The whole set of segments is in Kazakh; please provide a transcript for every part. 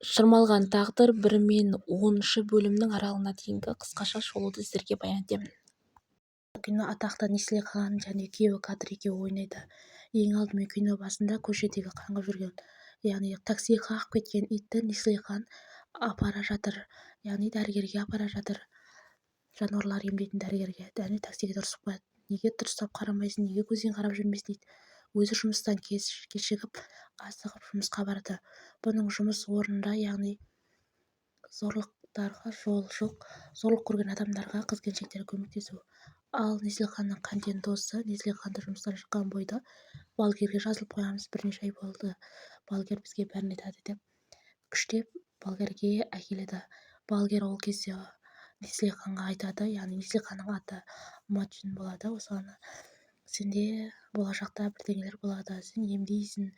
шырмалған тағдыр 1 мен 10 бөлімнің аралығына дейінгі қысқаша шолуды сіздерге баян етемін. Кино атақты Несле Хан және күйеуі Кадр екеуі ойнайды. Ең алдымен кино басында көшедегі қаңғып жүрген, яғни такси қағып кеткен итті Несле Хан апара жатыр, яғни дәрігерге апара жатыр. Жануарлар емдейтін дәрігерге. Яғни таксиге дұрысып қояды. Неге дұрыстап қарамайсың, неге көзің қарап жүрмесің дейді. Өзі жұмыстан кешігіп, асығып жұмысқа барды. Бұның жұмыс орнында, яғни зорлықтарға жол жоқ, зорлық көрген адамдарға, қыз-келіншектерге көмектесу. Ал Несле Ханның қанден досы, Несле Ханды жұмыстан шыққан бойда балгерге жазылып қоямыз, бірнеше ай болды. Балгер бізге бәрін айтады деп күштеп балгерге әкеледі. Балгер ол кезде Несле Ханға айтады, яғни Несле Ханның аты Маджин болады. Осыған сенде болашақта бірдеңелер болады, сен емдейсің.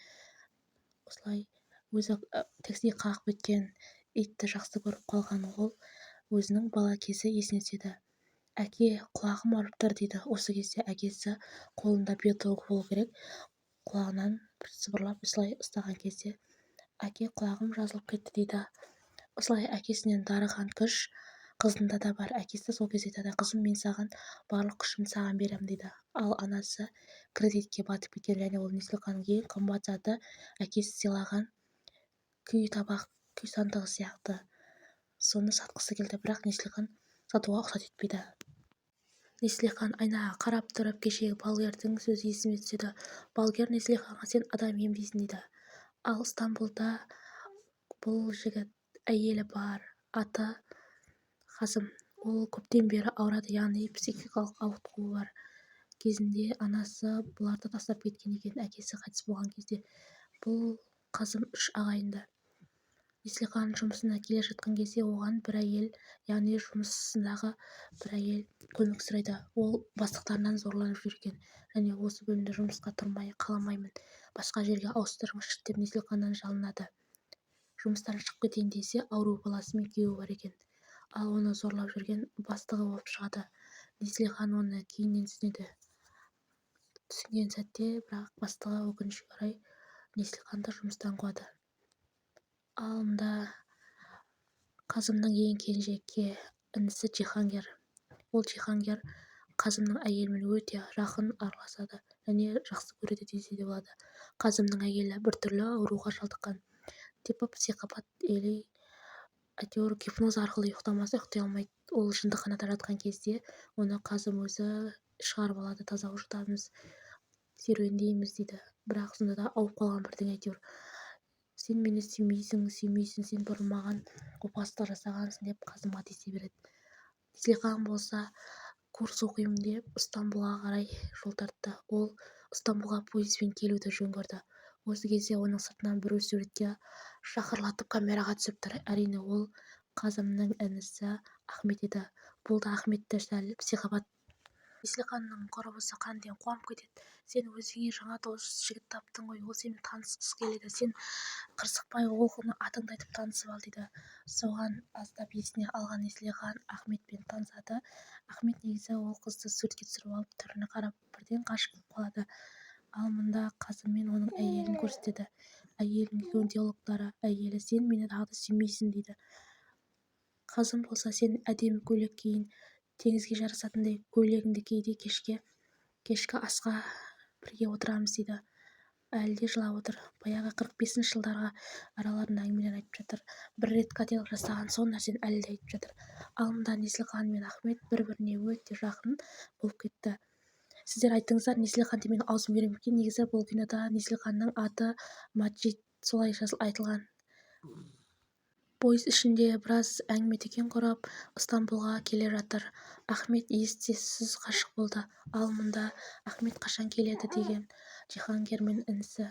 Осылай өзі такси қағып кеткен итті жақсы көріп қалған ол өзінің бала кезі есіне түседі. Әке, құлағым ауырып тұр дейді. Осы кезде әкесі қолында биотолог болу керек. Құлағынан сыбырлап осылай ұстаған кезде әке, құлағым жазылып кетті дейді. Осылай әкесінен дарыған күш қызында да бар. Әкесі сол кезде айтады, қызым, мен саған барлық күшімді саған беремін дейді. Ал анасы кредитке батып кеткен, және ол Несле Ханның ең қымбат заты әкесі сыйлаған күй табақ, күй сандығы сияқты. Соны сатқысы келді, бірақ Несле Хан сатуға рұқсат етпейді. Несле Хан айнаға қарап тұрып, кешегі балгердің сөзі есіме түседі. Балгер Несле Ханға сен адам емдейсің дейді. Ал Стамбулда бұл жігіт әйелі бар, аты Қазым. Ол көптен бері ауырады, яғни психикалық ауытқуы бар. Кезінде анасы бұларды тастап кеткен екен, әкесі қайтыс болған кезде. Бұл Қазым 3 ағайынды. Несле Хан жұмысына келе жатқан кезде оған бір әйел, яғни жұмысындағы бір әйел көмек сұрайды. Ол бастықтарынан зорланып жүрген, және осы бөлімде жұмысқа тұрмай қаламаймын, басқа жерге ауыстырыңызшы деп Несле Ханнан жалынады. Жұмыстан шығып кетейін десе, ауру баласы мен күйеуі бар екен. Ал оны зорлап жүрген бастығы болып шығады. Несле Хан оны кейіннен түсінеді. Түсінген сәтте, бірақ бастығы өкінішке орай Несле Ханды жұмыстан қуады. Ал мұнда Қазымның ең кенжеке інісі Джихангер. Ол Джихангер Қазымның әйелімен өте жақын араласады, және жақсы көреді десе де болады. Қазымның әйелі біртүрлі ауруға шалдыққан, типі психопат, или әйтеуір гипноз арқылы ұйықтай алмайды. Ол жындыханада жатқан кезде оны Қазым өзі шығарып алады, таза ұшытамыз, серуендейміз дейді. Бірақ сонда да ауып қалған бірдеңе әйтеуір. Сен мені сүймейсің, сен бұрын маған опасыздық жасағансың деп Қазымға тиісе береді. Несле Хан болса, курс оқимын деп Стамбулға қарай жол тартты. Ол Стамбулға пойызбен келуді жөн көрді. Осы кезде оның сыртынан біреу суретке шақырлатып камераға түсіп тұр. Әрине, ол Қазымның інісі Ахмет еді. Бұл да Ахметті сәл психопат. Несле Ханның құрбысы қанден қуанып кетеді. Сен өзіңе жаңа дос жігіт таптың ғой, ол сенімен танысқысы келеді. Сен қырсықпай ол атыңды айтып танысып ал дейді. Соған аздап есіне алған Несле Хан Ахметпен танысады. Ахмет негізі ол қызды суретке түсіріп алып, түріне қарап бірден ғашық болып қалады. Ал мұнда Қазым мен оның әйелін көрсетеді. Әйелінің екеуінің диалогтары. Әйелі, сен мені тағы сүймейсің дейді. Қазым болса, сен әдемі көйлек киін, теңізге жарасатындай көйлегіңді кейде кешкі асқа бірге отырамыз дейді. Әлі де жылап отыр. Баяғы 45-ші жылдарға араларында әңгімелер айтып жатыр. Бір рет қателік жасаған сол нәрсені әлі де айтып жатыр. Ал мұнда Несле Хан мен Ахмет бір-біріне өте жақын болып кетті. Сіздер айттыңыздар, Несле Хан деп менің аузым үйреніп кеткен. Негізі бұл кинода Несле Ханның аты Маджид, солай айтылған. Пойыз ішінде біраз әңгіме-дүкен құрып, Стамбулға келе жатыр. Ахмет ес-түссіз ғашық болды. Ал мұнда Ахмет қашан келеді деген Джихангер мен інісі.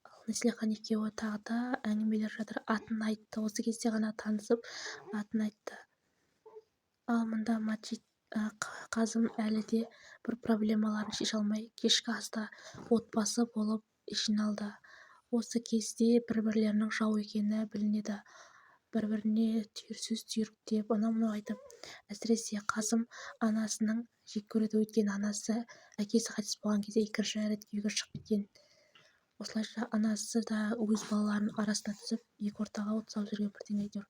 Ал Несле Хан екеуі тағы да әңгімелер жатыр. Атын айтты. Осы кезде ғана танысып, атын айтты. Ал мұнда Маджид Қазым әлі де бір проблемаларын шеше алмай, кешкі аста отбасы болып жиналды. Осы кезде бір-бірлерінің жау екені білінеді. Бір-біріне сөз түйіріктеп, анау-мынау айтып. Әсіресе Қазым анасының жек көреді, өйткені анасы әкесі қайтыс болған кезде екінші рет күйеуге шығып кеткен. Осылайша анасы да өз балаларының арасына түсіп, екі ортаға от салып жүрген бірдеңе әйтеуір.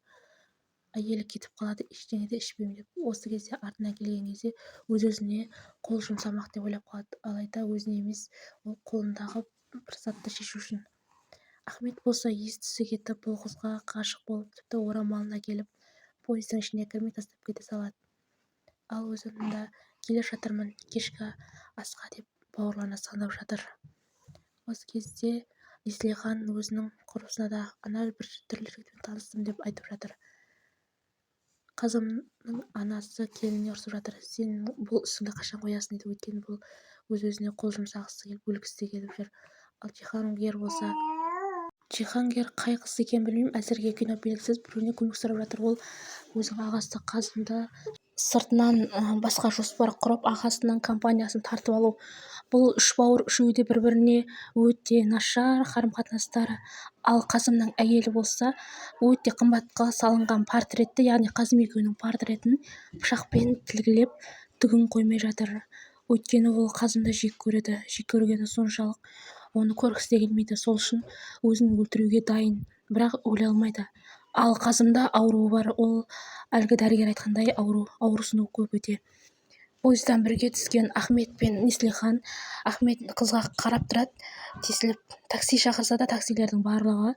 Әйелі кетіп қалады, ештеңе де ішпеймін деп. Осы кезде артына келген кезде өз-өзіне қол жұмсамақ деп ойлап қалады. Алайда өзіне емес, ол қолындағы бір затты шешу үшін. Ахмет болса ес-түссі кетіп, бұл қызға ғашық болып, тіпті орамалын әкеліп, поездың ішіне кірмей тастап кете салады. Ал өз орнында келе жатырмын кешкі асқа деп бауырларына сандап жатыр. Осы кезде Неслихан өзінің құрбысына да ана бір түрлі жігітпен таныстым деп айтып жатыр. Қызымның анасы келініне ұрсып жатыр. Сен бұл ісіңді қашан қоясың дейді. Өйткені бұл өз-өзіне қол жұмсағысы келіп, өлгісі келіп жүр. Ал Жиһангер болса, Жиһангер қай қыз екенін білмеймін, әзірге кино белгісіз, біреуіне көмек сұрап жатыр. Ол өзінің ағасы Қазымды сыртынан басқа жоспар құрып, ағасының компаниясын тартып алу. Бұл үш бауыр үшеуі де бір-біріне өте нашар қарым-қатынастары. Ал Қазымның әйелі болса, өте қымбатқа салынған портретті, яғни Қазым екеуінің портретін пышақпен тілгілеп түгін қоймай жатыр. Өйткені ол Қазымды жек көреді. Жек көргені соншалық оны көргісі де келмейді. Сол үшін өзін өлтіруге дайын, бірақ өле алмайды. Ал Қазымда ауруы бар. Ол әлгі дәрігер айтқандай аурусыну көп өте. Пойыздан бірге түскен Ахмет пен Неслихан, Ахмет қызға қарап тұрады, тесіліп такси шақырса да таксилердің барлығы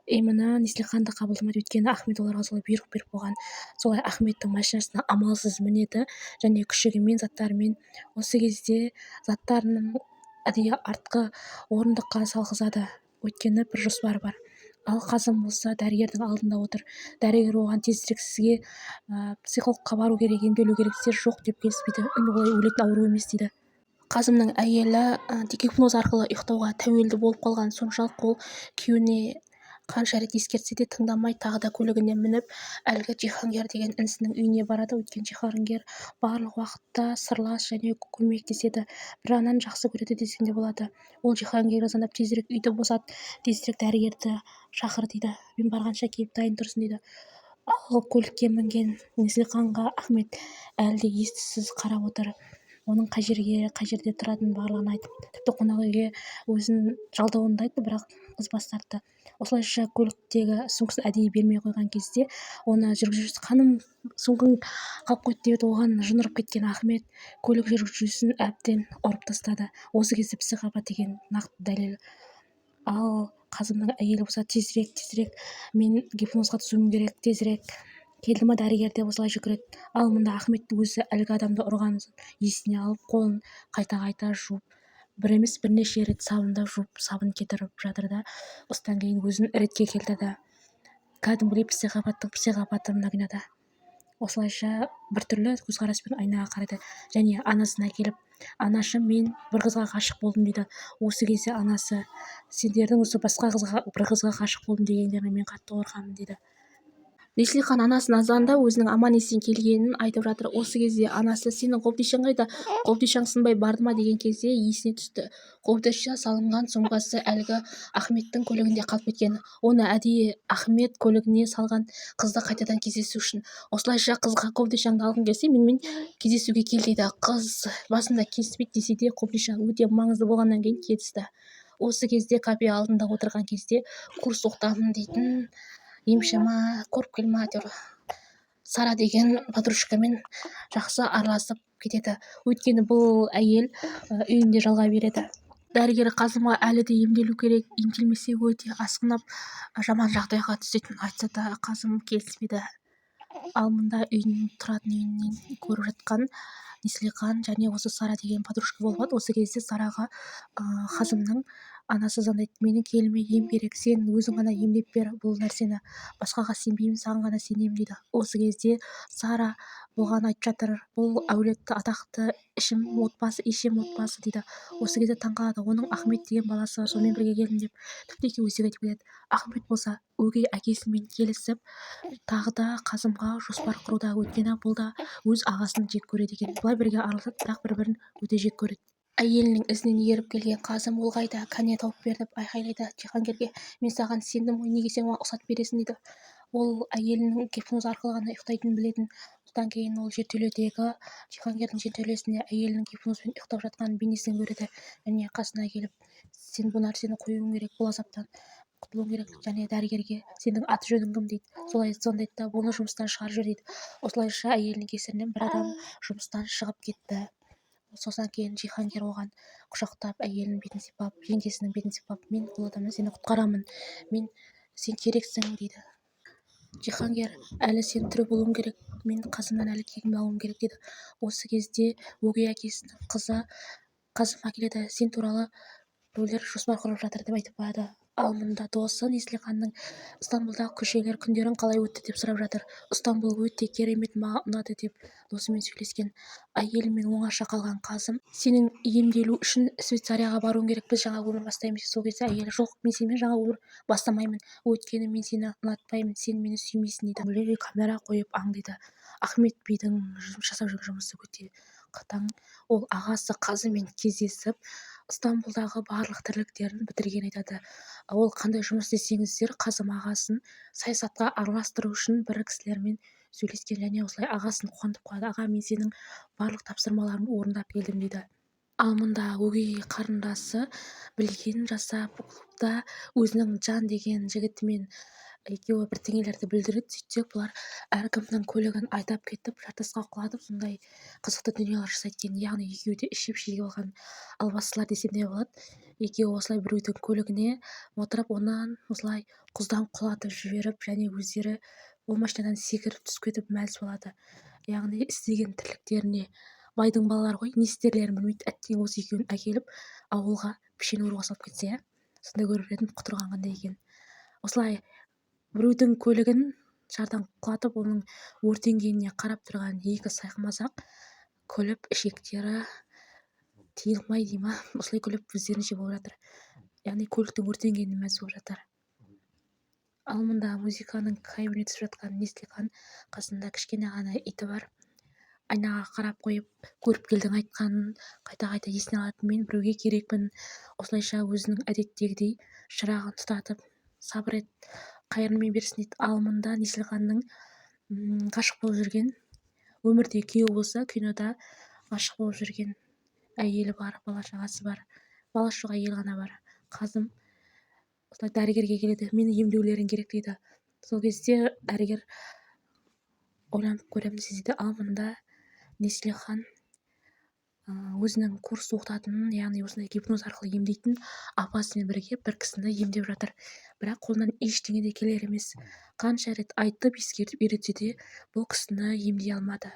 именно Неслиханды қабылдамайды. Өйткені Ахмет оларға солай бұйрық беріп қойған. Солай Ахметтің машинасына амалсыз мінеді және күшігімен, заттарымен. Осы кезде заттарының әдейі артқы орындыққа салғызады. Өйткені бір жоспары бар. Ал Қазым болса дәрігердің алдында отыр. Дәрігер оған тезірек сізге психологқа бару керек, емделу керек десе, жоқ деп келіспейді. Олай өлетін ауру емес дейді. Қазымның әйелі гипноз арқылы ұйықтауға тәуелді болып қалған, соншалық ол күйеуіне қанша рет ескертсе де тыңдамай, тағы да көлігіне мініп, әлгі Жиһангер деген інісінің үйіне барады. Өйткені Жиһангер барлық уақытта сырлас және көмектеседі. Bir жағынан жақсы көреді десең де болады. Ол Жиһангерге звондап, тезірек үйді босат, тезірек дәрігерді шақыр дейді. Мен барғанша келіп дайын тұрсын дейді. Ал көлікке мінген Неслиханға Ахмет әлі де ес-түссіз қарап отыр. Оның қай жерде тұратынын барлығын айтып, тіпті қонақ үйге өзін жалдауын айтты, бірақ қыз бас тартты. Осылайша көліктегі сумкасын әдейі бермей қойған кезде оны жүргізушісі "Ханым, сумкаң қалып қойды" деп оған жын ұрып кеткен Ахмет көлік жүргізушісін әбден ұрып тастады. Осы кезде психопат деген нақты дәлел. Ал Қазымның әйелі болса, тезірек, мен гипнозға түсуім керек, тезірек келді ма дәрігер деп осылай жүгіреді. Ал мұнда Ахмет өзі әлгі адамды ұрған есіне алып, қолын қайта жуып, бір емес бірнеше рет сабындап жуып, сабын кетіріп жатыр да, осыдан кейін өзін ретке келтірді. Кәдімгідей психопаты мына кинода. Осылайша біртүрлі көзқараспен айнаға қарайды және анасына келіп, "Анашы, мен бір қызға ғашық болдым" дейді. Осы кезде анасы, "Сендердің осы бір қызға ғашық болдым дегендеріңе мен қатты қорқамын" дейді. Неслихан анасына звондап өзінің аман-есен келгенін айтып жатыр. Осы кезде анасы, "Сенің қобдишаң қайда? Қобдишаң сынбай барды ма?" деген кезде есіне түсті. Қобдиша салынған сумкасы әлгі Ахметтің көлігінде қалып кеткен. Оны әдейі Ахмет көлігіне салған қызды қайтадан кездесу үшін. Осылайша қызға "Қобдишаңды алғың келсе, менімен кездесуге кел" дейді. Қыз басында келіспейді десе де, қобдиша өте маңызды болғаннан кейін келісті. Осы кезде кафе алдында отырған кезде курс оқытамын дейтін емші ма, көріпкел ма, әйтеуір Сара деген подружкамен жақсы араласып кетеді. Өйткені бұл әйел үйінде жалға береді. Дәрігер Қазымға әлі де емделу керек, емделмесе өте асқынып, жаман жағдайға түсетінін айтса да, Қазым келіспейді. Ал мұнда тұратын үйінен көріп жатқан Неслихан және осы Сара деген подружка болады. Осы кезде Сараға Қазымның анасы звондайды, "Менің келініме ем керек, сен өзің ғана емдеп бер бұл нәрсені, басқаға сенбеймін, саған ғана сенемін" дейді. Осы кезде Сара бұған айтып жатыр, "Бұл әулетті атақты ишем отбасы" дейді. Осы кезде таңқалады, оның Ахмет деген баласы бар, сонымен бірге келдім деп. Тіпті екеуі өсек айтып кетеді. Ахмет болса өгей әкесімен келісіп, тағы да Қазымға жоспар құруда. Өйткені бұл да өз ағасын жек көреді екен. Бұлай бірге араласады, бірақ бір-бірін өте жек көреді. Әйелінің ізінен еріп келген Қазым, "Ол қайда? Кәне тауып бер" деп айқайлайды Жиһангерге. "Мен саған сендім ғой, неге сен маған ұқсат бересің" дейді. Ол әйелінің гипноз арқылы ғана ұйықтайтынын білетін. Содан кейін ол жертөледегі Жиһангердің жертөлесінде әйелінің гипнозбен ұйықтап жатқан бейнесін көреді және қасына келіп, сен бұл нәрсені қоюың керек, бұл азаптан құтылуың керек. Және дәрігерге сенің аты жөнің кім дейді. Солай звондайды да оны жұмыстан шығарып жібер дейді. Осылайша әйелінің кесірінен бір адам жұмыстан шығып кетті. Содан кейін Жиһангер оған құшақтап, әйелінің бетін сипап, жеңгесінің бетін сипап, мен бұл адамнан сені құтқарамын, сен керексің дейді. Жиһангер, әлі сен тірі болуың керек, мен қасымнан әлі кегімді алуым керек дейді. Осы кезде өгей әкесінің қызы Қазымға келеді, сен туралы біреулер жоспар құрып жатыр деп айтып қояды. Ал мұнда досы Неслиханның Стамбулдағы көшелер күндерің қалай өтті деп сұрап жатыр. Стамбул өте керемет, маған ұнады деп досымен сөйлескен. Әйелімен оңаша қалған Қазым, сенің емделу үшін Швейцарияға баруың керек, біз жаңа өмір бастаймыз. Сол кезде әйелі, жоқ, мен сенімен жаңа өмір бастамаймын, өйткені мен сені ұнатпаймын, сен мені сүймейсің дейді. Мүлде камера қойып аңдиды. Ахмет бидің жасап жүрген жұмысы өте қатаң. Ол ағасы Қазымен кездесіп, Стамбулдағы барлық тірліктерін бітірген айтады. Ол қандай жұмыс десеңіздер, Қазым ағасын саясатқа араластыру үшін бір кісілермен сөйлескен, және осылай ағасын қуантып қояды. Аға, мен сенің барлық тапсырмаларыңды орындап келдім дейді. Ал мұнда өгей қарындасы білгенін жасап, клубта өзінің Жан деген жігітімен екеуі бірдеңелерді білдіреді. Сөйтсек, бұлар әркімнің көлігін айдап кетіп, жартасқа құлатып, сондай қызықты дүниелер жасайды екен. Яғни екеуі де ішіп жей алған албастылар десем де болады. Екеуі осылай біреудің көлігіне отырып, онан осылай құздан құлатып жіберіп, және өздері ол машинадан секіріп түсіп кетіп мәз болады. Яғни істеген тірліктеріне байдың балалары ғой, не істерлерін білмейді. Әттең осы екеуін әкеліп ауылға пішен өруге салып кетсе, сонда көрер едім құтырған қандай екен. Осылай біреудің көлігін жардан құлатып, оның өртенгеніне қарап тұрған екі сайқымазақ күліп, ішектері тиылмай дей ма, осылай күліп өздерінше болып жатыр. Яғни көліктің өртенгеніне мәз болып жатыр. Ал мұнда музыканың кайфын түсіп жатқан Неслихан қасында кішкене ғана иті бар. Айнаға қарап қойып, көріп келдің айтқанын қайта-қайта есіне алады. Мен біреуге керекпін. Осылайша өзінің әдеттегідей шырағын тұтатып, сабыр ет, қайырымен берсін дейді. Ал мұнда Неслиханның ғашық болып жүрген, өмірде күйеуі болса, кинода ғашық болып жүрген әйелі бар, бала-шағасы бар. Баласы жоқ әйел ғана бар. Қазым осылай дәрігерге келеді, мені емдеулерің керек дейді. Сол кезде дәрігер ойланып көреміз дейді. Ал мұнда Неслихан өзінің курс оқытатынын, яғни осындай гипноз арқылы емдейтін апасымен бірге бір кісіні емдеп жатыр. Бірақ қолынан ештеңе де келер емес. Қанша рет айтып, ескертіп үйретсе де, бұл кісіні емдей алмады.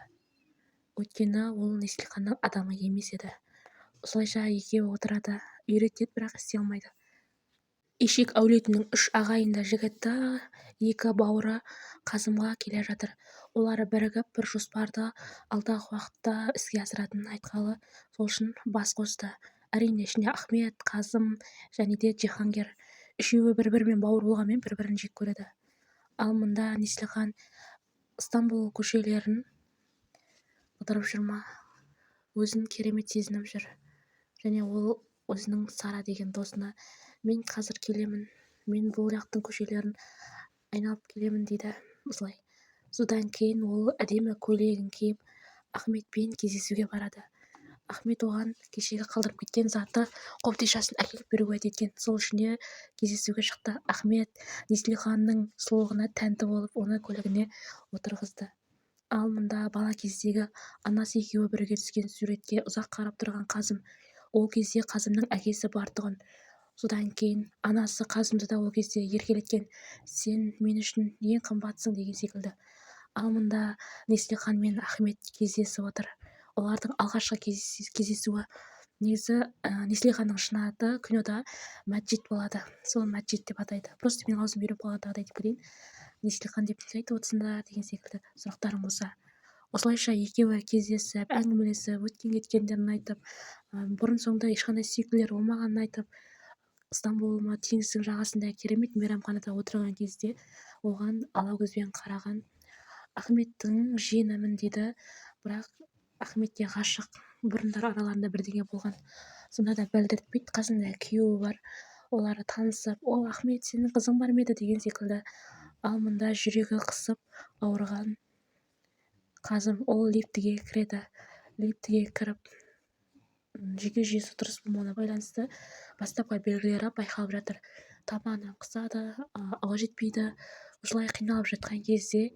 Өйткені ол Неслиханның адамы емес еді. Осылайша екеуі отырады, үйретеді, бірақ істей алмайды. Ишек әулетінің 3 ағайынды жігіті, 2 бауыры Қазымға келе жатыр. Олар бірігіп бір жоспарды алдағы уақытта іске асыратынын айтқалы, сол үшін бас қосты. Әрине, ішінде Ахмет, Қазым және де Жиһангер. Үшеуі бір-бірімен бауыр болғанмен бір-бірін жек көреді. Ал мұнда Неслихан Стамбул көшелерін отырып жүр ма, өзін керемет сезініп жүр. Және ол өзінің Сара деген досына, мен қазір келемін, мен бұл жақтың көшелерін айналып келемін дейді. Осылай. Содан кейін ол әдемі көйлегін киіп Ахметпен кездесуге барады. Ахмет оған кешегі қалдырып кеткен заты қобдишасын әкеліп беруге уәде еткен. Сол үшін де кездесуге шықты. Ахмет Неслиханның сұлулығына тәнті болып, оны көлігіне отырғызды. Ал мұнда бала кездегі анасы екеуі бірге түскен суретке ұзақ қарап тұрған Қазым. Ол кезде Қазымның әкесі бартұғын. Содан кейін анасы Қазымды да ол кезде еркелеткен. Сен мен үшін ең қымбатсың деген секілді. Ал мұнда Неслихан мен Ахмет кездесіп отыр. Олардың алғашқы кездесуі. Негізі Неслиханның шын аты кинода Мәджит болады. Сол Мәджит деп атайды. Просто мен аузым үйреніп қалғандағыдай деп келейін. Неслихан деп не айтып отырсыңдар деген секілді сұрақтарым болса. Осылайша екеуі кездесіп, әңгімелесіп, өткен-кеткендерін айтып, бұрын-соңды ешқандай сүйіктілері болмағанын айтып, Стамбул теңіздің жағасында керемет мейрамханада отырған кезде оған ала көзбен қараған Ахметтің жиенімін дейді. Бірақ Ахметке ғашық, бұрындар араларында бірдеңе болған. Сонда да білдіртпейді, қасында күйеуі бар. Олар танысып, о, Ахмет, сенің қызың бар ма еді деген секілді. Ал мұнда жүрегі қысып ауырған Қазым ол лифтіге кіреді. Лифтіге кіріп жүйке жүйесі дұрыс болмауына байланысты бастапқы белгілері байқалып жатыр. Табаны қысады, ауа жетпейді. Осылай қиналып жатқан кезде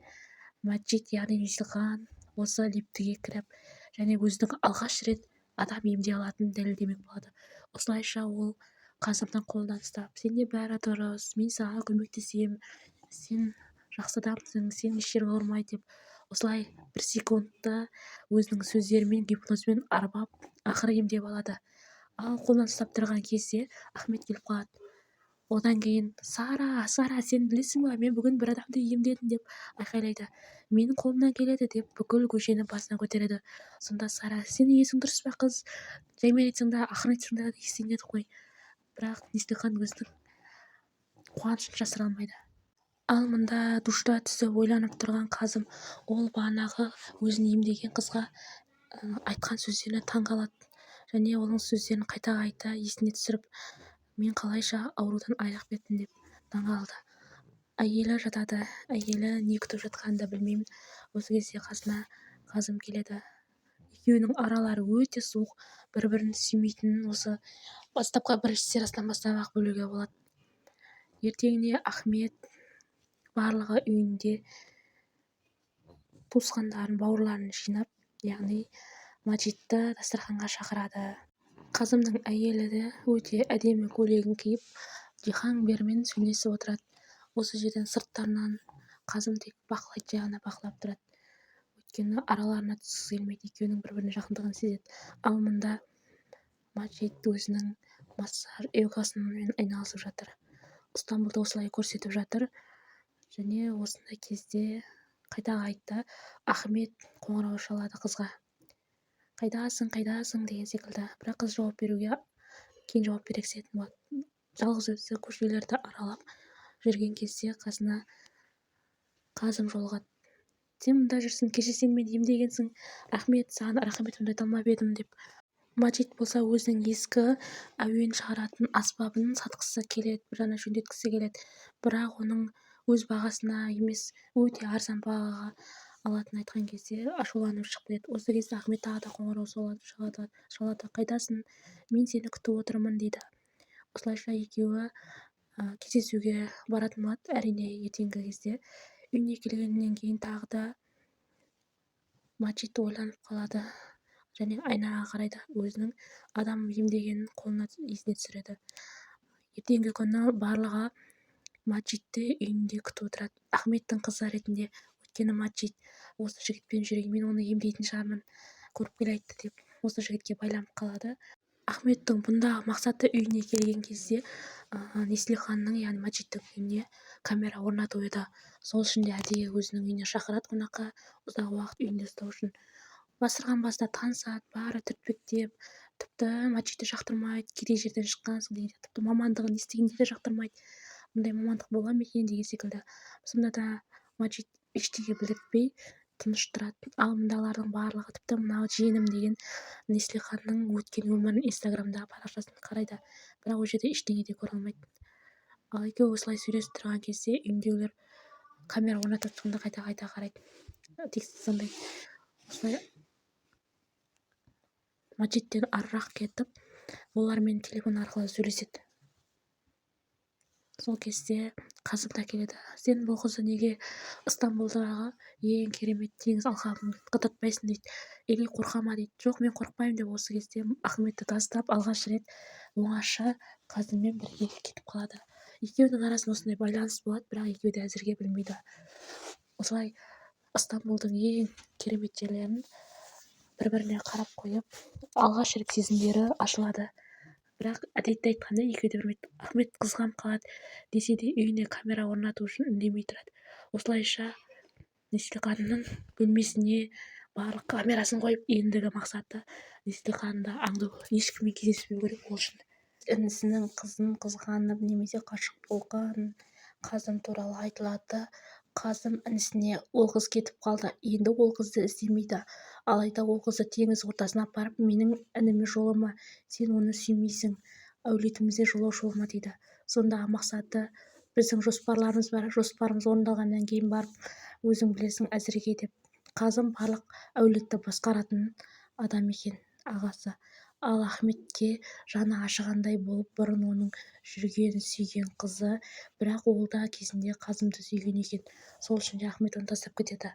Маджид, яғни Несілхан, осы лифтіге кіріп және өзінің алғаш рет адам емдей алатынын дәлелдемек болады. Осылайша ол Қазымның қолынан ұстап, сенде бәрі дұрыс, мен саған көмектесемін, сен жақсы адамсың, сен еш жерің ауырмайды деп, осылай бір секундта өзінің сөздерімен, гипнозбен арбап, ақыры емдеп алады. Ал қолынан ұстап тұрған кезде Ахмет келіп қалады. Одан кейін Сара, сен білесің ба, мен бүгін бір адамды емдедім деп айқайлайды. Менің қолымнан келеді деп бүкіл көшені басына көтереді. Сонда Сара, сенің есің дұрыс па қыз? Жаймен айтсаң да, ақырын айтсаң да естен деді ғой. Бірақ Несілхан өзінің қуанышын жасыра алмайды. Ал мында душта түсіп ойланып тұрған Қазым, ол бағанағы өзін емдеген қызға айтқан сөздеріне таң қалады және оның сөздерін қайта есіне түсіріп, мен қалайша аурудан айығып кеттім деп таңғалды. Әйелі жатады, әйелі не күтіп жатқанын да білмеймін. Осы кезде қасына Қазым келеді. Екеуінің аралары өте суық, бір-бірін сүймейтінін осы бастапқы бірінші сериясынан бастап-ақ білуге болады. Ертеңіне Ахмет барлығы үйінде туысқандарын, бауырларын жинап, яғни Маджидті дастарханға шақырады. Қазымның әйелі де өте әдемі көйлегін киіп, Джихангбермен сөйлесіп отырады. Осы жерден сырттарынан Қазым тек бақылайды, жағына бақылап тұрады. Өйткені араларына түскісі келмейді, екеуінің бір-біріне жақындығын сезеді. Ал мұнда Маджид өзінің массаж йогасымен айналысып жатыр. Стамбулда осылай көрсетіп жатыр. Және осындай кезде қайта Ахмет қоңырау шалады қызға. Қайдасың деген секілді. Бірақ қыз жауап беруге кейін жауап берексетін болады. Жалғыз өзі көшелерді аралап жүрген кезде қасына Қазым жолығады. Сен мұнда жүрсің, кеше сен мені емдегенсің, рахмет, саған рахметімді айта алмап едім деп. Маджид болса өзінің ескі әуен шығаратын аспабын сатқысы келеді, бір жана жөндеткісі келеді. Бірақ оның өз бағасына емес, өте арзан бағаға алатын айтқан кезде ашуланып шығып кетеді. Осы кезде Ахмет тағы да қоңырау шалады. Қайдасың? Мен сені күтіп отырмын дейді. Осылайша екеуі кездесуге баратын болады. Әрине ертеңгі кезде үйіне келгеннен кейін тағы да Маджид ойланып қалады және айнаға қарайды, өзінің адам емдегенін қолына есіне түсіреді. Ертеңгі күні барлығы Маджидті үйінде күтіп отырады. Ахметтің қызы ретінде, өйткені Маджид осы жігітпен жүрген, мен оны емдейтін шығармын, көріп келе айтты деп осы жігітке байланып қалады. Ахметтің бұндағы мақсаты үйіне келген кезде Несілханның, яғни Маджидтің үйіне камера орнату еді. Сол үшін де әдейі өзінің үйіне шақырады қонаққа, ұзақ уақыт үйінде ұстау үшін. Бастырған басында танысады, бары түртпектеп, тіпті Маджидті жақтырмайды, кедей жерден шыққансың деген, тіпті мамандығын естігенде де жақтырмайды. Мұндай мамандық бола ма екен деген секілді. Сонда да Маджид ештеңе білдіртпей тыныш тұрады. Ал мұндалардың барлығы, тіпті мынау жиенім деген Несілханның өткен өмірін инстаграмдағы парақшасын қарайды. Бірақ ол жерде ештеңе де көре алмайды. Ал екеуі осылай сөйлесіп тұрған кезде үйіндегілер камера орнатып сонда қайта қарайды. Сондай осылай Маджидтен арырақ кетіп, олармен телефон арқылы сөйлеседі. Сол кезде Қазым да келеді. Сен бұл қызды неге Стамбулдағы ең керемет теңіз алқабын қыдыртпайсың дейді. Или қорқама дейді. Жоқ, мен қорықпаймын деп осы кезде Ахметті тастап алғаш рет оңаша Қазыммен бірге кетіп қалады. Екеуінің арасында осындай байланыс болады, бірақ екеуі де әзірге білмейді. Осылай Стамбулдың ең керемет жерлерін бір-біріне қарап қойып, алғаш рет сезімдері ашылады. Бірақ әдетте айтқанда екеуі де білмейді. Ахмет қызғанып қалады, десе де үйіне камера орнату үшін үндемей тұрады. Осылайша Несілханның бөлмесіне барлық камерасын қойып, ендігі мақсаты Несілханды аңду, ешкіммен кездеспеу керек ол үшін. Інісінің қызын қызғанып немесе ғашық болған Қазым туралы айтылады. Қазым інісіне ол қыз кетіп қалды, енді ол қызды іздемейді. Алайда ол қызды теңіз ортасына апарып, менің ініме жолыма, сен оны сүймейсің, әулетімізде жолаушы болма дейді. Сондағы мақсаты, біздің жоспарларымыз бар, жоспарымыз орындалғаннан кейін барып, өзің білесің әзірге деп. Қазым барлық әулетті басқаратын адам екен, ағасы. ал Ахметке жаны ашығандай болып бұрын оның жүрген сүйген қызы, бірақ ол да кезінде Қазымды сүйген екен. Сол үшін де Ахмет оны тастап кетеді.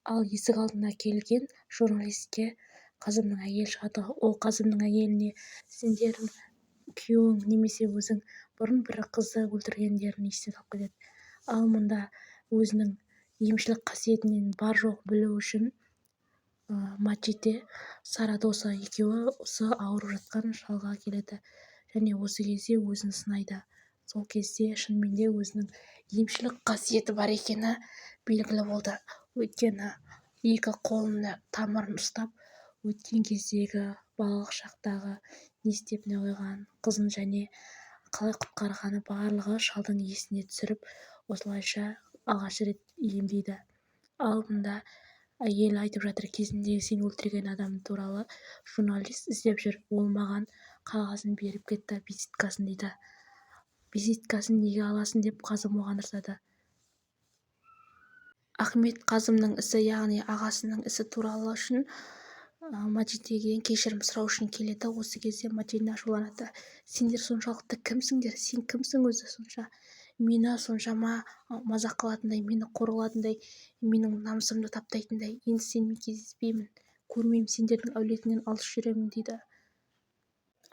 Ал есік алдына келген журналистке Қазымның әйелі шығады. Ол Қазымның әйеліне сендердің күйеуің немесе өзің бұрын бір қызды өлтіргендерін есіне салып кетеді. Ал мұнда өзінің емшілік қасиетінен бар жоқ білу үшін Мачите Сара досы екеуі осы ауырып жатқан шалға келеді және осы кезде өзін сынайды. Сол кезде шынымен де өзінің емшілік қасиеті бар екені белгілі болды. Өйткені екі қолында тамырын ұстап, өткен кездегі балалық шақтағы не істеп не қойған қызын және қалай құтқарғаны барлығы шалдың есіне түсіріп, осылайша алғаш рет емдейді. Ал мұнда әйелі айтып жатыр, кезіндегі сен өлтірген адам туралы журналист іздеп жүр, ол маған қағазын беріп кетті, визиткасын дейді. Визиткасын неге аласың деп Қазым оған ұрсады. Ахмет Қазымның ісі, яғни ағасының ісі туралы үшін Мачитеден кешірім сұрау үшін келеді. Осы кезде Мачите ашуланады. Сендер соншалықты кімсіңдер? Сен кімсің өзі сонша? Мені соншама мазақ қылатындай, мені қор қылатындай, менің намысымды таптайтындай. Енді сенімен кездеспеймін, көрмеймін, сендердің әулетіңнен алыс жүремін дейді.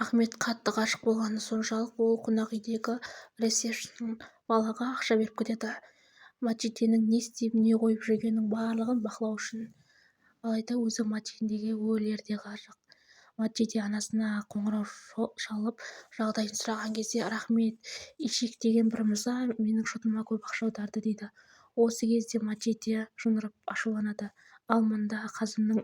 Ахмет қатты ғашық болғаны соншалық, ол қонақ үйдегі ресепшн балаға ақша беріп кетеді. Мачитенің не істеп не қойып жүргенінің барлығын бақылау үшін. Алайда өзі Мачитеге өлерде ғашық. Мачите анасына қоңырау шалып жағдайын сұраған кезде, рахмет, Ишек деген бір мырза менің шотыма көп ақша аударды дейді. Осы кезде Мачите жынырып ашуланады. Ал мұнда Қазымның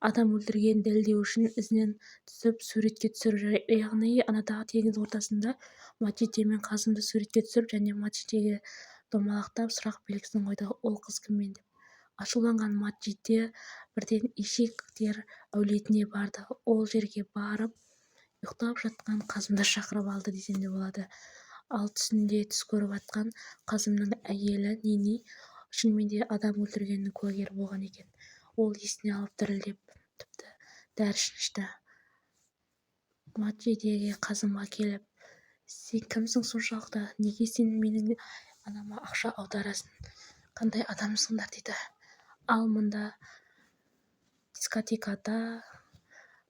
адам өлтіргенін дәлелдеу үшін ізінен түсіп суретке түсіріп, яғни анадағы теңіз ортасында Мачите мен Қазымды суретке түсіріп және Мачитеге домалақтап сұрақ белгісін қойды, ол қыз кіммен деп. Ашуланған Мачите бірден Ишектер әулетіне барды. Ол жерге барып ұйықтап жатқан Қазымды шақырып алды десем де болады. Ал түсінде түс көріп жатқан Қазымның әйелі Нини шынымен де адам өлтіргенінің куәгері болған екен. Ол есіне алып дірілдеп, тіпті дәрісін ішті. Мачитеге Қазымға келіп, сен кімсің соншалықты? Неге сен менің анама ақша аударасың? Қандай адамсыңдар дейді. Ал мұнда дискотекада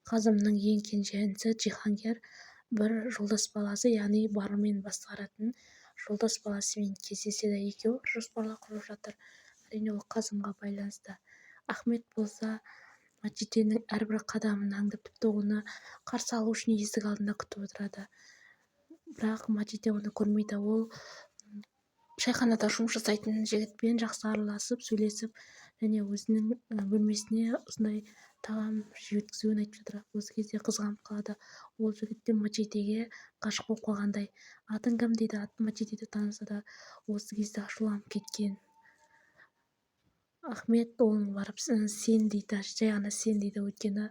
Қазымның ең кенже інісі Джихангер бір жолдас баласы, яғни бармен басқаратын жолдас баласымен кездеседі. Екеуі жоспарлар құрып жатыр. Әрине ол Қазымға байланысты. Ахмет болса Мачитенің әрбір қадамын аңдып, тіпті оны қарсы алу үшін есік алдында күтіп отырады. Бірақ Мачите оны көрмейді. Ол шайханада жұмыс жасайтын жігітпен жақсы араласып, сөйлесіп, және өзінің бөлмесіне осындай тағам жеткізуін айтып жатыр. Осы кезде қызғанып қалады. Ол жігіттен Мачитеге ғашық болып қалғандай. Атың кім дейді, атын Мачитеде таныса да, осы кезде ашуланып кеткен. Ахмет оны барып сен дейді, жай ғана сен дейді, өйткені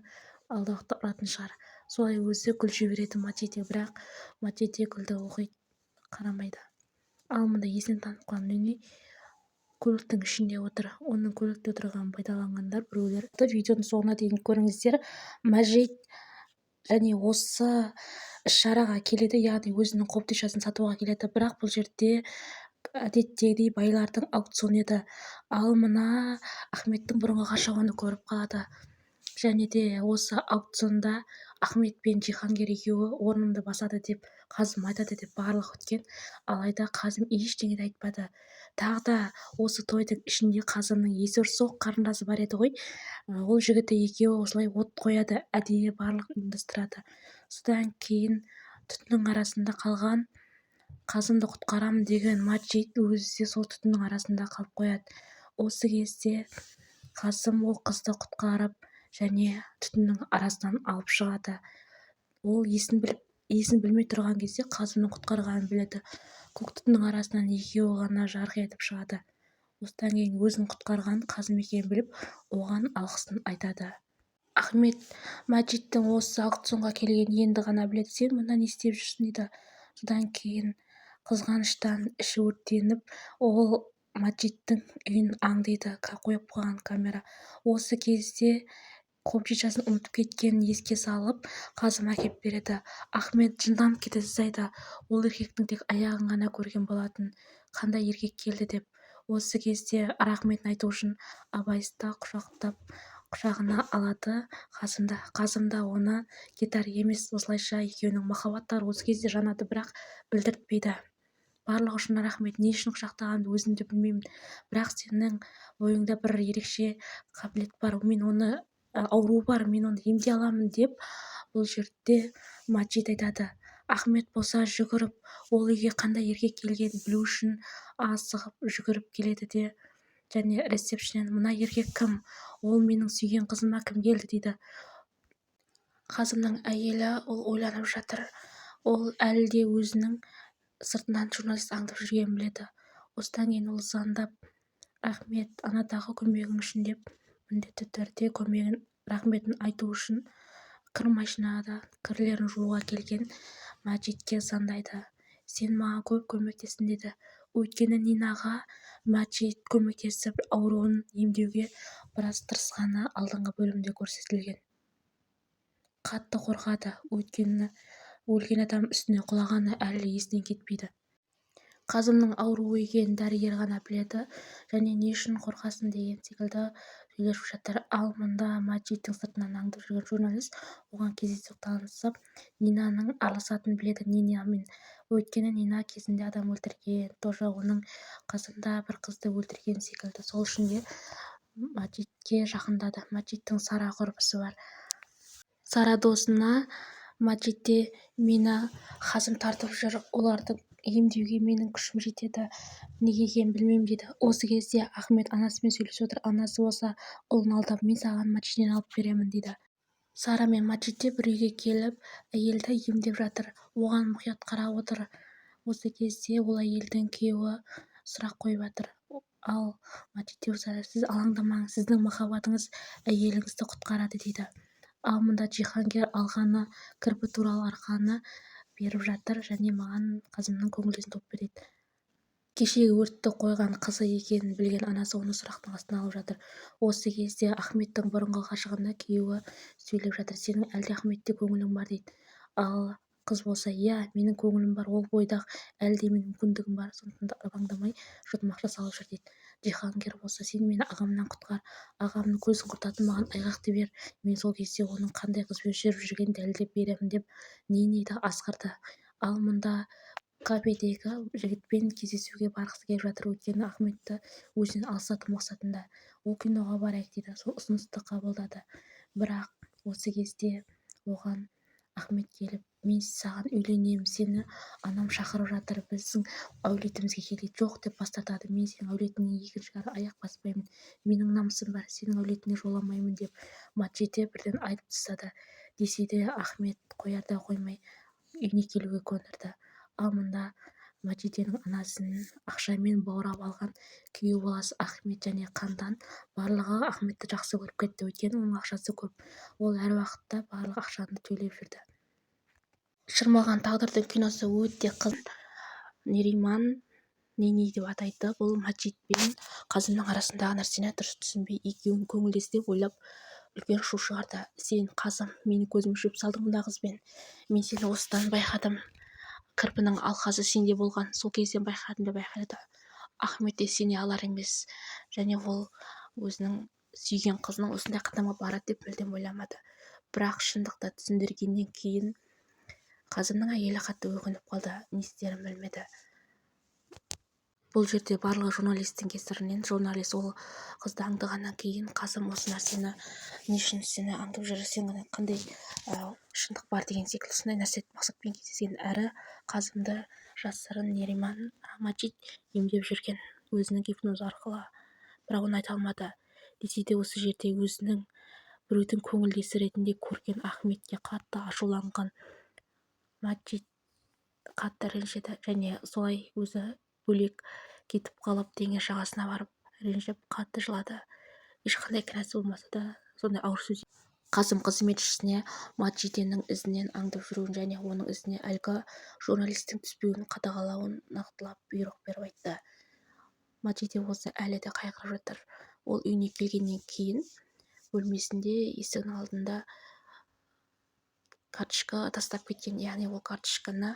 алдағы ұратын шығар. Солай өзі гүл жібереді Мачите, бірақ Мачите гүлді оқиды, қарамайды. Ал мұнда есінен танып қалған Нини көліктің ішінде отыр. Оның көлікте отырғанын пайдаланғандар біреулер. Видеоның соңына дейін көріңіздер. Мәжит және осы іс-шараға келеді, яғни өзінің қобдишасын сатуға келеді. Бірақ бұл жерде әдеттегідей байлардың аукцион еді. Ал мына Ахметтің бұрынғы ғашығы көріп қалады. Және де осы аукционда Ахмет пен Джихангер екеуі орнымды басады деп Қазым айтады деп барлық өткен. Алайда Қазым ештеңе де айтпады. Тағы да осы тойдың ішінде Қазымның есерсоқ қарындасы бар еді ғой. Ол жігіті екеуі осылай от қояды, әдейі барлық ұйымдастырады. Содан кейін түтіннің арасында қалған Қазымды құтқарамын деген Мачит өзі сол түтіннің арасында қалып қояды. Осы кезде Қазым ол қызды құтқарып және түтіннің арасынан алып шығады. Ол есін білмей тұрған кезде Қазымның құтқарғанын біледі. Көк түтіннің арасынан екеуі ғана жарқ етіп шығады. Осыдан кейін өзін құтқарған Қазым екенін біліп, оған алғысын айтады. Ахмет Мачиттің осы аукционға келгенін енді ғана біледі. Сен мұнда не істеп жүрсің дейді. Содан кейін қызғаныштан іші өртеніп, ол Мачиттің үйін аңдиды, қойып қойған камера. Осы кезде қобдишасын ұмытып кеткенін еске салып Қазым әкеп береді. Ахмет жынданып кетеді, Зайда ол еркектің тек аяғын ғана көрген болатын, қандай еркек келді деп. Осы кезде рахметін айту үшін абайсызда құшағына алады Қазым да оны кетар емес. Осылайша екеуінің махаббаттары осы кезде жанады, бірақ білдіртпейді. Барлығы үшін рахмет. Не үшін құшақтағанымды өзім де білмеймін, бірақ сенің бойыңда бір ерекше қабілет бар, мен оны ауруы бар, мен оны емдей аламын деп бұл жерде Маджид айтады. Ахмет болса жүгіріп ол үйге қандай еркек келгенін білу үшін асығып жүгіріп келеді де және ресепшннен мына еркек кім, ол менің сүйген қызыма кім келді дейді. Қазымның әйелі ол ойланып жатыр, ол әлі де өзінің сыртынан журналист аңдып жүргенін біледі. Осыдан кейін ол звондап рахмет анадағы көмегің үшін деп міндетті түрде рахметін айту үшін кір машинада кірлерін жууға келген Маджидке звондайды. Сен маған көп көмектестің деді. Өйткені Нинаға Маджид көмектесіп ауруын емдеуге біраз тырысқаны алдыңғы бөлімде көрсетілген. Қатты қорқады, өйткені өлген адам үстіне құлағаны әлі есінен кетпейді. Қазымның ауруы екенін дәрігер ғана біледі және не үшін қорқасын деген секілді сөйлесіп жатыр. Ал мұнда Маджидтің сыртынан аңдып жүрген журналист оған кездейсоқ танысып Нинаның араласатынын біледі Нинамен. Өйткені Нина кезінде адам өлтірген, тоже оның қасында бір қызды өлтірген секілді. Сол үшін де Маджидке жақындады. Маджидтің Сара құрбысы бар. Сара досына Маджидте мені Қазым тартып жүр, оларды емдеуге менің күшім жетеді, неге екенін білмеймін дейді. Осы кезде Ахмет анасымен сөйлесіп отыр. Анасы болса ұлын алдап, мен саған Маджидтен алып беремін дейді. Сара мен Маджидте бір үйге келіп әйелді емдеп жатыр, оған мұқият қарап отыр. Осы кезде ол әйелдің күйеуі сұрақ қойып жатыр. Ал Маджидте болса, сіз алаңдамаңыз, сіздің махаббатыңыз әйеліңізді құтқарады дейді. Ал мұнда Джихангир алғаны кірпі туралы арқаны беріп жатыр және маған Қазымның көңілдесін тауып береді. Кешегі өртті қойған қызы екенін білген анасы оны сұрақтың астына алып жатыр. Осы кезде Ахметтің бұрынғы ғашығына күйеуі сөйлеп жатыр. Сенің әлде Ахметте көңілің бар дейді. Ал қыз болса, иә, менің көңілім бар, ол бойдақ, әлде менің мүмкіндігім бар, сондықтан да ырбаңдамай жұдырмақша салып жүр дейді. Джихангир болса, сен мені ағамнан құтқар, ағамның көзін құртатын маған айғақты бер, мен сол кезде оның қандай қызбен жүргенін дәлелдеп беремін деп нейді асқарды. Ал мұнда кафедегі жігітпен кездесуге барғысы келіп жатыр, өйткені Ахметті өзінен алыстату мақсатында. Ол киноға барайық дейді, сол ұсынысты қабылдады. Бірақ осы кезде оған Ахмет келіп, мен саған үйленемін, сені анам шақырып жатыр, біздің әулетімізге келеді, жоқ деп бас тартады. Мен сенің әулетіңе екінші қарай аяқ баспаймын, менің намысым бар, сенің әулетіңе жоламаймын деп Маджидте бірден айтып тастады. Десе де Ахмет қоярда қоймай үйіне келуге көндірді. Ал мұнда Маджидтенің анасын ақшамен баурап алған күйеу баласы Ахмет және Қандан барлығы Ахметті жақсы көріп кетті, өйткені оның ақшасы көп. Ол әр уақытта барлық ақшаны төлеп жүрді. Шырмалған тағдырдың киносы өте қызық. Нериман Нини деп атайды. Бұл Маджид пен Қазымның арасындағы нәрсені дұрыс түсінбей, екеуін көңілдес деп ойлап үлкен шу шығарды. Сен, Қазым, мені көзім жеп салдың мына қызбен. Мен сені осыдан байқадым. Кірпінің алқасы сенде болған, сол кезден байқадым деп айқайлады. Ахмет те сене алар емес, және ол өзінің сүйген қызының осындай қадамға барады деп мүлдем ойламады. Бірақ шындықты түсіндіргеннен кейін Қазымның әйелі қатты өкініп қалды, не істерін білмеді. Бұл жерде барлығы журналистің кесірінен. Журналист ол қызды аңдығаннан кейін Қазым осы нәрсені не үшін сені аңдып жүр, сенің қандай шындық бар деген секілді сондай нәрсе мақсатпен кездескен. Әрі Қазымды жасырын Нериман Маджид емдеп жүрген өзінің гипноз арқылы, бірақ оны айта алмады. Десе де осы жерде өзінің біреудің көңілдесі ретінде көрген Ахметке қатты ашуланған Маджид қатты ренжіді және солай өзі бөлек кетіп қалып теңіз жағасына барып ренжіп қатты жылады. Ешқандай кінәсі болмаса да сондай ауыр сөз. Қазым қызметшісіне Маджиденің ізінен аңдып жүруін және оның ізіне әлгі журналистің түспеуін қадағалауын нақтылап бұйрық беріп айтты. Маджиде болса әлі де қайғырып жатыр. Ол үйіне келгеннен кейін бөлмесінде есігінің алдында карточка тастап кеткен, яғни ол карточканы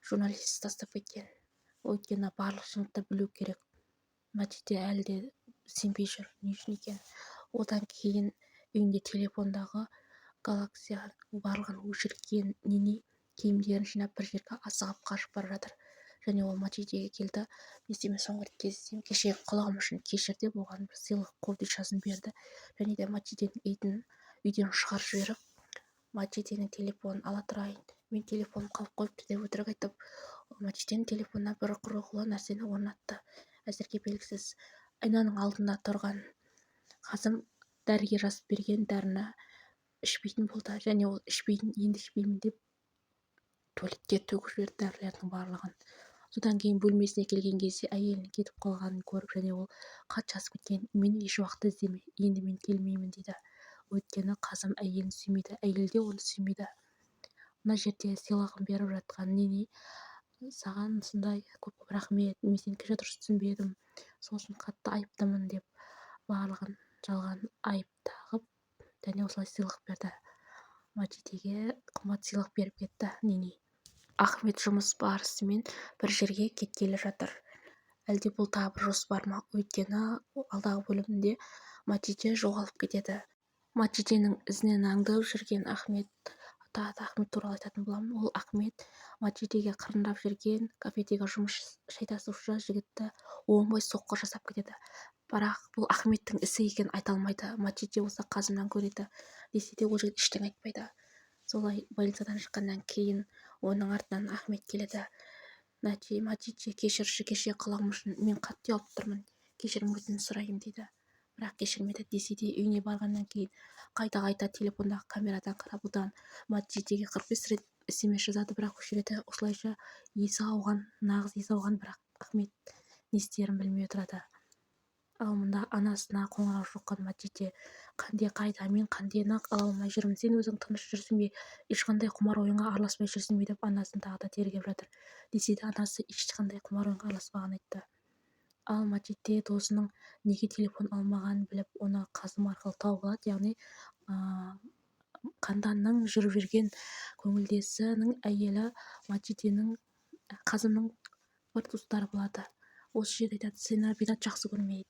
журналист тастап кеткен. Өйткені барлық шындықты білу керек. Мачете әлі де сенбей жүр, не үшін екен. Одан кейін үйінде телефондағы Galaxy барлығын өшірген Нини киімдерін жинап бір жерге асығып қашып бара жатыр. Және ол Мачетеге келді. Мен сенімен соңғы рет кездесемін, кеше құлағым үшін кешір деп оған бір сыйлық қобдишасын берді. Және де Мачетенің итін үйден шығарып жіберіп, Мачетенің телефонын ала тұрайын, мен телефоным қалып қойыпты деп өтірік айтып, Мачетенің телефонына бір құрылғылы нәрсені орнатты. Әзірге белгісіз. Айнаның алдында тұрған Қазым дәріге жазып берген дәріні ішпейтін болды, және ол енді ішпеймін деп туалетке төгіп жіберді дәрілердің барлығын. Содан кейін бөлмесіне келген кезде әйелінің кетіп қалғанын көріп, және ол хат жазып кеткен: мені еш уақытта іздеме, енді мен келмеймін дейді. Өйткені Қазым әйелін сүймейді, әйел де оны сүймейді. Мына жерде сыйлығын беріп жатқан Нини: саған сондай көп рахмет, мен сені кеше дұрыс түсінбедім, сол үшін қатты айыптымын деп барлығын жалған айып тағып, және осылай сыйлық берді. Мачетеге қымбат сыйлық беріп кетті Нини. Ахмет жұмыс барысымен бір жерге кеткелі жатыр. Әлде бұл тағы бір жоспар ма? Өйткені алдағы бөлімде Мачете жоғалып кетеді. Мачетенің ізінен аңдып жүрген Ахмет, тағы да Ахмет туралы айтатын боламын. Ол Ахмет Мачетеге қырындап жүрген кафедегі жұмыс шайтасушы жігітті оңбай соққы жасап кетеді. Бірақ бұл Ахметтің ісі екенін айта алмайды. Мачете осы Қазымнан көреді, десе де ол жігіт ештеңе айтпайды. Солай больницадан шыққаннан кейін оның артынан Ахмет келеді. Мачете, кешірші, кеше қылығым үшін мен қатты ұялып тұрмын, кешірім өтініп сұраймын дейді. Бірақ кешірмеді. Десе де үйіне барғаннан кейін қайта телефондағы камерадан қарап, одан Мачетеге 45 рет SMS жазады, бірақ өшіреді. Осылайша есі ауған, нағыз есі ауған, бірақ Ахмет не істерін білмей отырады. Ал мұнда анасына қоңырау соққан Мачете: қанде қайда, мен қандені ала алмай жүрмін, сен өзің тыныш жүрсің бе, ешқандай құмар ойынға араласпай жүрсің бе деп анасын тағы да тергеп жатыр. Десе де анасы ешқандай құмар ойынға араласпағанын айтты. Ал Мачете досының неге телефон алмағанын біліп, оны Қазым арқылы тауып алады, яғни Қанданның жүріп жүрген көңілдесінің әйелі Мачетенің Қазымның бір туыстары болады. Осы жерде айтады: сені Бинат жақсы көрмейді,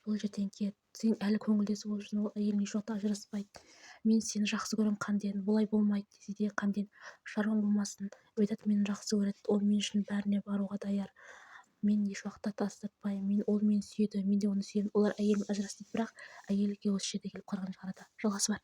бұл жерден кет, сен әлі көңілдесі болып жүрсің, ол әйелің еш уақытта ажыраспайды, мен сені жақсы көремін Қанден, бұлай болмайды. Десе де Қанден: шаруаң болмасын, Бинат мені жақсы көреді, ол мен үшін бәріне баруға даяр, мен еш уақытта тастатпаймын, ол мені сүйеді, мен де оны сүйемін, олар әйелімен ажырасты дейді. Бірақ әйелі осы жерде келіп қалған шығарады. Жалғасы бар.